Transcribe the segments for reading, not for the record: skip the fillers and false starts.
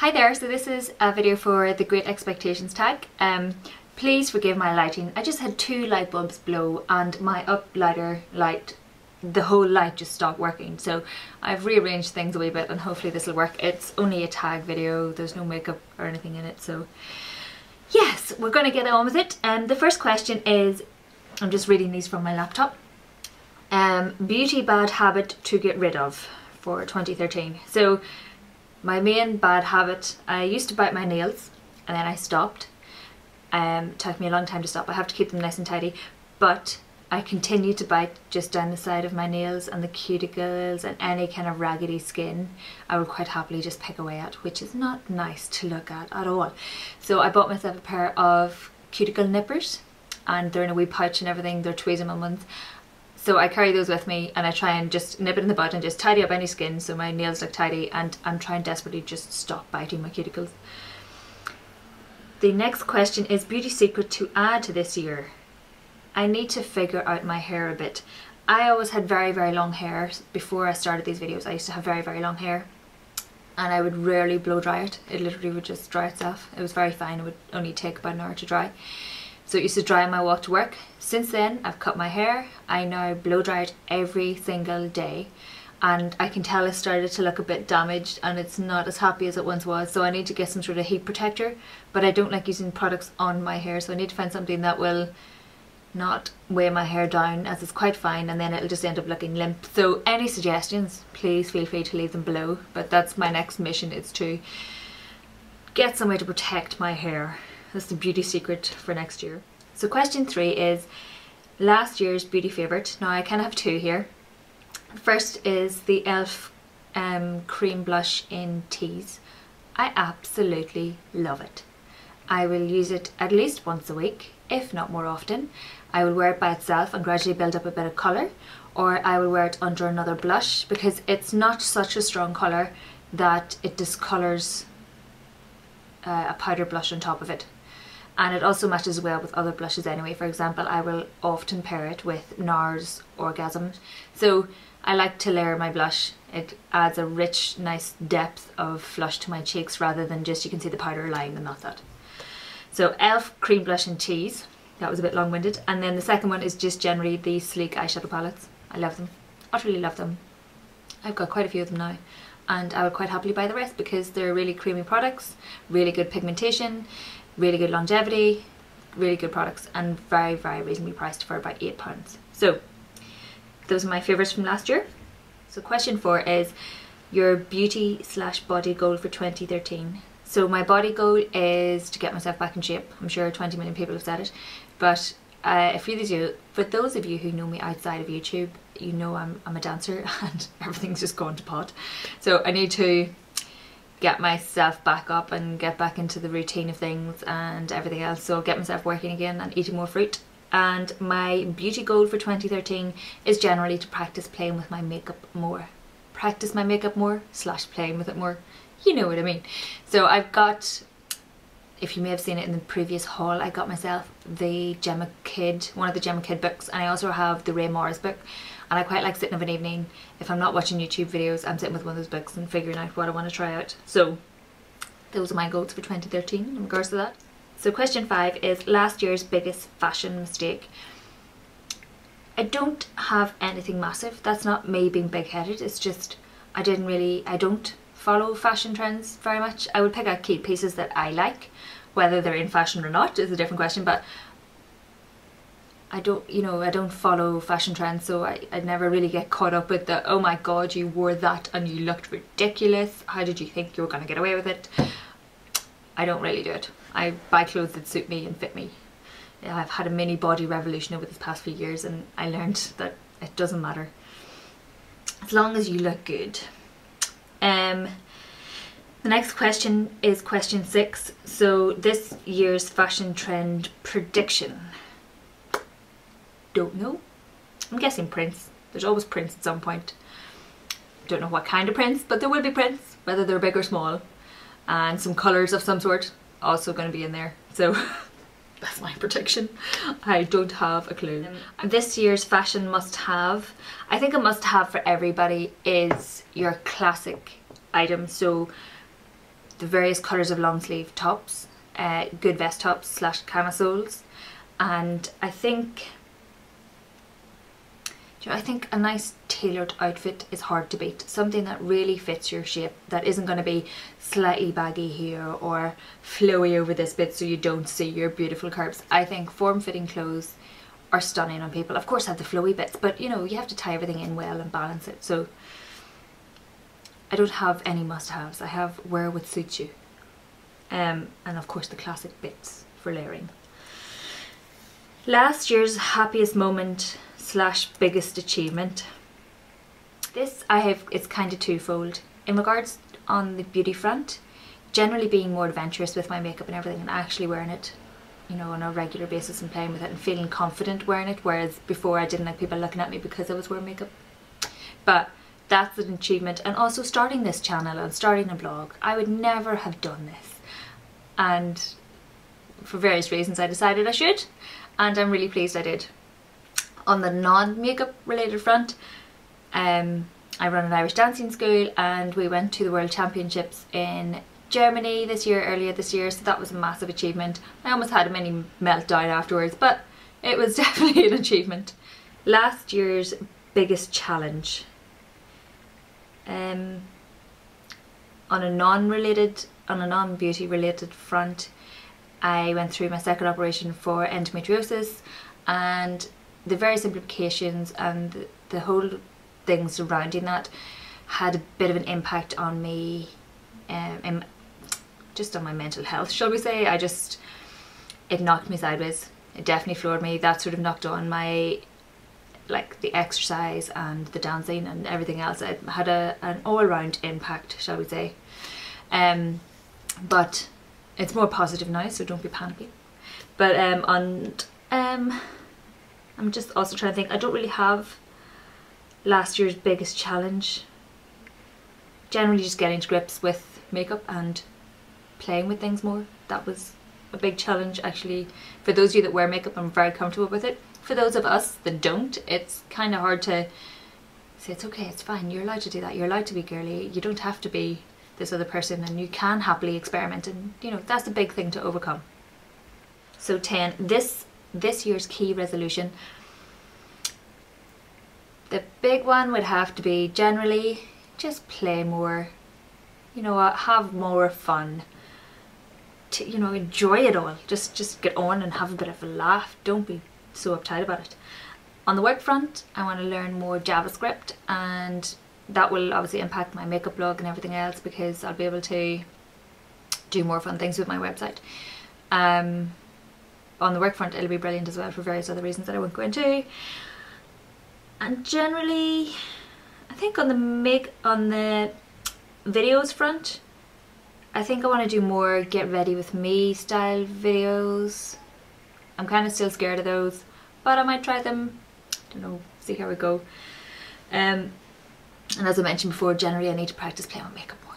Hi there, so this is a video for the Great Expectations tag. Please forgive my lighting. I just had two light bulbs blow and my uplighter light, the whole light just stopped working. So I've rearranged things a wee bit and hopefully this will work. It's only a tag video, there's no makeup or anything in it. So yes, we're going to get on with it. The first question is, I'm just reading these from my laptop. Beauty bad habit to get rid of for 2013. So my main bad habit, I used to bite my nails and then I stopped. Took me a long time to stop. I have to keep them nice and tidy, but I continue to bite just down the side of my nails and the cuticles and any kind of raggedy skin I would quite happily just pick away at, which is not nice to look at all. So I bought myself a pair of cuticle nippers and they're in a wee pouch and everything. They're tweezerman. So I carry those with me and I try and just nip it in the bud and just tidy up any skin so my nails look tidy, and I'm trying desperately just stop biting my cuticles. The next question is beauty secret to add to this year. I need to figure out my hair a bit. I always had very, very long hair before I started these videos. I used to have very, very long hair and I would rarely blow dry it. It literally would just dry itself. It was very fine. It would only take about an hour to dry. So it used to dry on my walk to work. Since then, I've cut my hair. I now blow dry it every single day. And I can tell it started to look a bit damaged and it's not as happy as it once was. So I need to get some sort of heat protector. But I don't like using products on my hair. So I need to find something that will not weigh my hair down, as it's quite fine, and then it'll just end up looking limp. So any suggestions, please feel free to leave them below. But that's my next mission, is to get some way to protect my hair. That's the beauty secret for next year. So question 3 is last year's beauty favourite. Now I kind of have two here. First is the e.l.f. cream blush in Tease. I absolutely love it. I will use it at least once a week, if not more often. I will wear it by itself and gradually build up a bit of colour, or I will wear it under another blush because it's not such a strong colour that it discolours a powder blush on top of it. And it also matches well with other blushes anyway. For example, I will often pair it with NARS Orgasm. So I like to layer my blush. It adds a rich, nice depth of flush to my cheeks rather than just, you can see the powder lying and that's that. So e.l.f. cream blush in Tease. That was a bit long-winded. And then the second one is just generally the sleek eyeshadow palettes. I love them. Utterly love them. I've got quite a few of them now. And I would quite happily buy the rest because they're really creamy products, really good pigmentation, really good longevity, really good products, and very, very reasonably priced for about £8. So those are my favourites from last year. So question 4 is your beauty / body goal for 2013. So my body goal is to get myself back in shape. I'm sure 20 million people have said it, but for those of you who know me outside of YouTube, you know I'm a dancer and everything's just gone to pot. So I need to get myself back up and get back into the routine of things and everything else. So get myself working again and eating more fruit. And my beauty goal for 2013 is generally to practice playing with my makeup more. Practice my makeup more / playing with it more. You know what I mean. So I've got, if you may have seen it in the previous haul, I got myself the Gemma Kid, one of the Gemma Kid books, and I also have the Ray Morris book. And I quite like sitting of an evening, if I'm not watching YouTube videos, I'm sitting with one of those books and figuring out what I want to try out. So those are my goals for 2013 in regards to that. So question 5 is last year's biggest fashion mistake. I don't have anything massive. That's not me being big-headed. It's just I don't follow fashion trends very much. I would pick out key pieces that I like. Whether they're in fashion or not is a different question, but I don't follow fashion trends, so I never really get caught up with the, oh my god, you wore that and you looked ridiculous. How did you think you were going to get away with it? I don't really do it. I buy clothes that suit me and fit me. I've had a mini body revolution over these past few years and I learned that it doesn't matter. As long as you look good. The next question is question 6. So this year's fashion trend prediction. Don't know. I'm guessing prints. There's always prints at some point. Don't know what kind of prints, but there will be prints, whether they're big or small. And some colours of some sort also going to be in there. So that's my prediction. I don't have a clue. This year's fashion must-have, I think a must-have for everybody is your classic items. So the various colours of long sleeve tops, good vest tops slash camisoles, and I think a nice tailored outfit is hard to beat. Something that really fits your shape, that isn't going to be slightly baggy here or flowy over this bit so you don't see your beautiful curves. I think form-fitting clothes are stunning on people. Of course have the flowy bits, but you know, you have to tie everything in well and balance it. So I don't have any must-haves. I have wear what suits you. And of course the classic bits for layering. Last year's happiest moment slash biggest achievement. This it's kind of twofold. In regards on the beauty front, generally being more adventurous with my makeup and everything and actually wearing it, you know, on a regular basis and playing with it and feeling confident wearing it, whereas before I didn't like people looking at me because I was wearing makeup. But that's an achievement. And also starting this channel and starting a blog, I would never have done this, and for various reasons I decided I should, and I'm really pleased I did. On the non-makeup related front, I run an Irish dancing school and we went to the World Championships in Germany earlier this year, so that was a massive achievement. I almost had a mini meltdown afterwards, but it was definitely an achievement. Last year's biggest challenge. On a non-beauty related front, I went through my second operation for endometriosis, and the various implications and the whole thing surrounding that had a bit of an impact on me, just on my mental health, shall we say. It knocked me sideways. It definitely floored me. That sort of knocked on my, like, the exercise and the dancing and everything else. It had an all-round impact, shall we say. But it's more positive now, so don't be panicking. But I'm just also trying to think. I don't really have last year's biggest challenge. Generally just getting to grips with makeup and playing with things more. That was a big challenge actually. For those of you that wear makeup, I'm very comfortable with it. For those of us that don't, it's kind of hard to say it's okay, it's fine, you're allowed to do that, you're allowed to be girly, you don't have to be this other person, and you can happily experiment, and you know, that's a big thing to overcome. So 10, this year's key resolution. The big one would have to be generally just play more, you know, have more fun, you know, enjoy it all. Just get on and have a bit of a laugh. Don't be so uptight about it. On the work front, I want to learn more JavaScript, and that will obviously impact my makeup blog and everything else, because I'll be able to do more fun things with my website. On the work front, it'll be brilliant as well for various other reasons that I won't go into. And generally, I think on the videos front, I think I want to do more get ready with me style videos. I'm kind of still scared of those, but I might try them. Don't know, see how we go. And as I mentioned before, generally I need to practice playing with makeup more.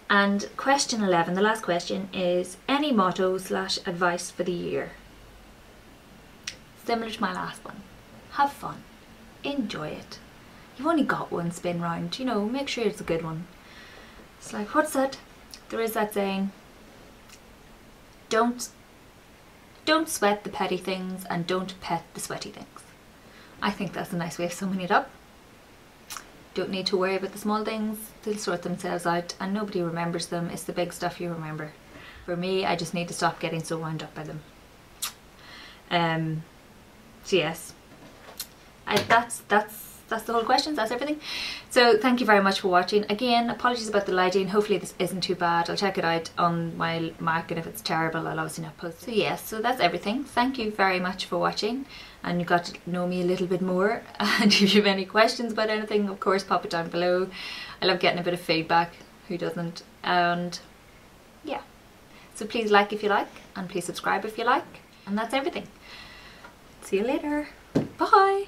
And question 11, the last question, is any motto slash advice for the year? Similar to my last one. Have fun. Enjoy it. You've only got one spin round, you know, make sure it's a good one. It's like, what's that? There is that saying, don't sweat the petty things and don't pet the sweaty things. I think that's a nice way of summing it up. Don't need to worry about the small things, they'll sort themselves out, and nobody remembers them. It's the big stuff you remember. For me, I just need to stop getting so wound up by them. So yes, that's the whole question, that's everything. So thank you very much for watching. Again, apologies about the lighting, hopefully this isn't too bad. I'll check it out on my Mac, and if it's terrible I'll obviously not post. So yes, so that's everything. Thank you very much for watching, and you got to know me a little bit more. And if you have any questions about anything, of course pop it down below. I love getting a bit of feedback, who doesn't? And yeah, so please like if you like, and please subscribe if you like, and that's everything. See you later, bye.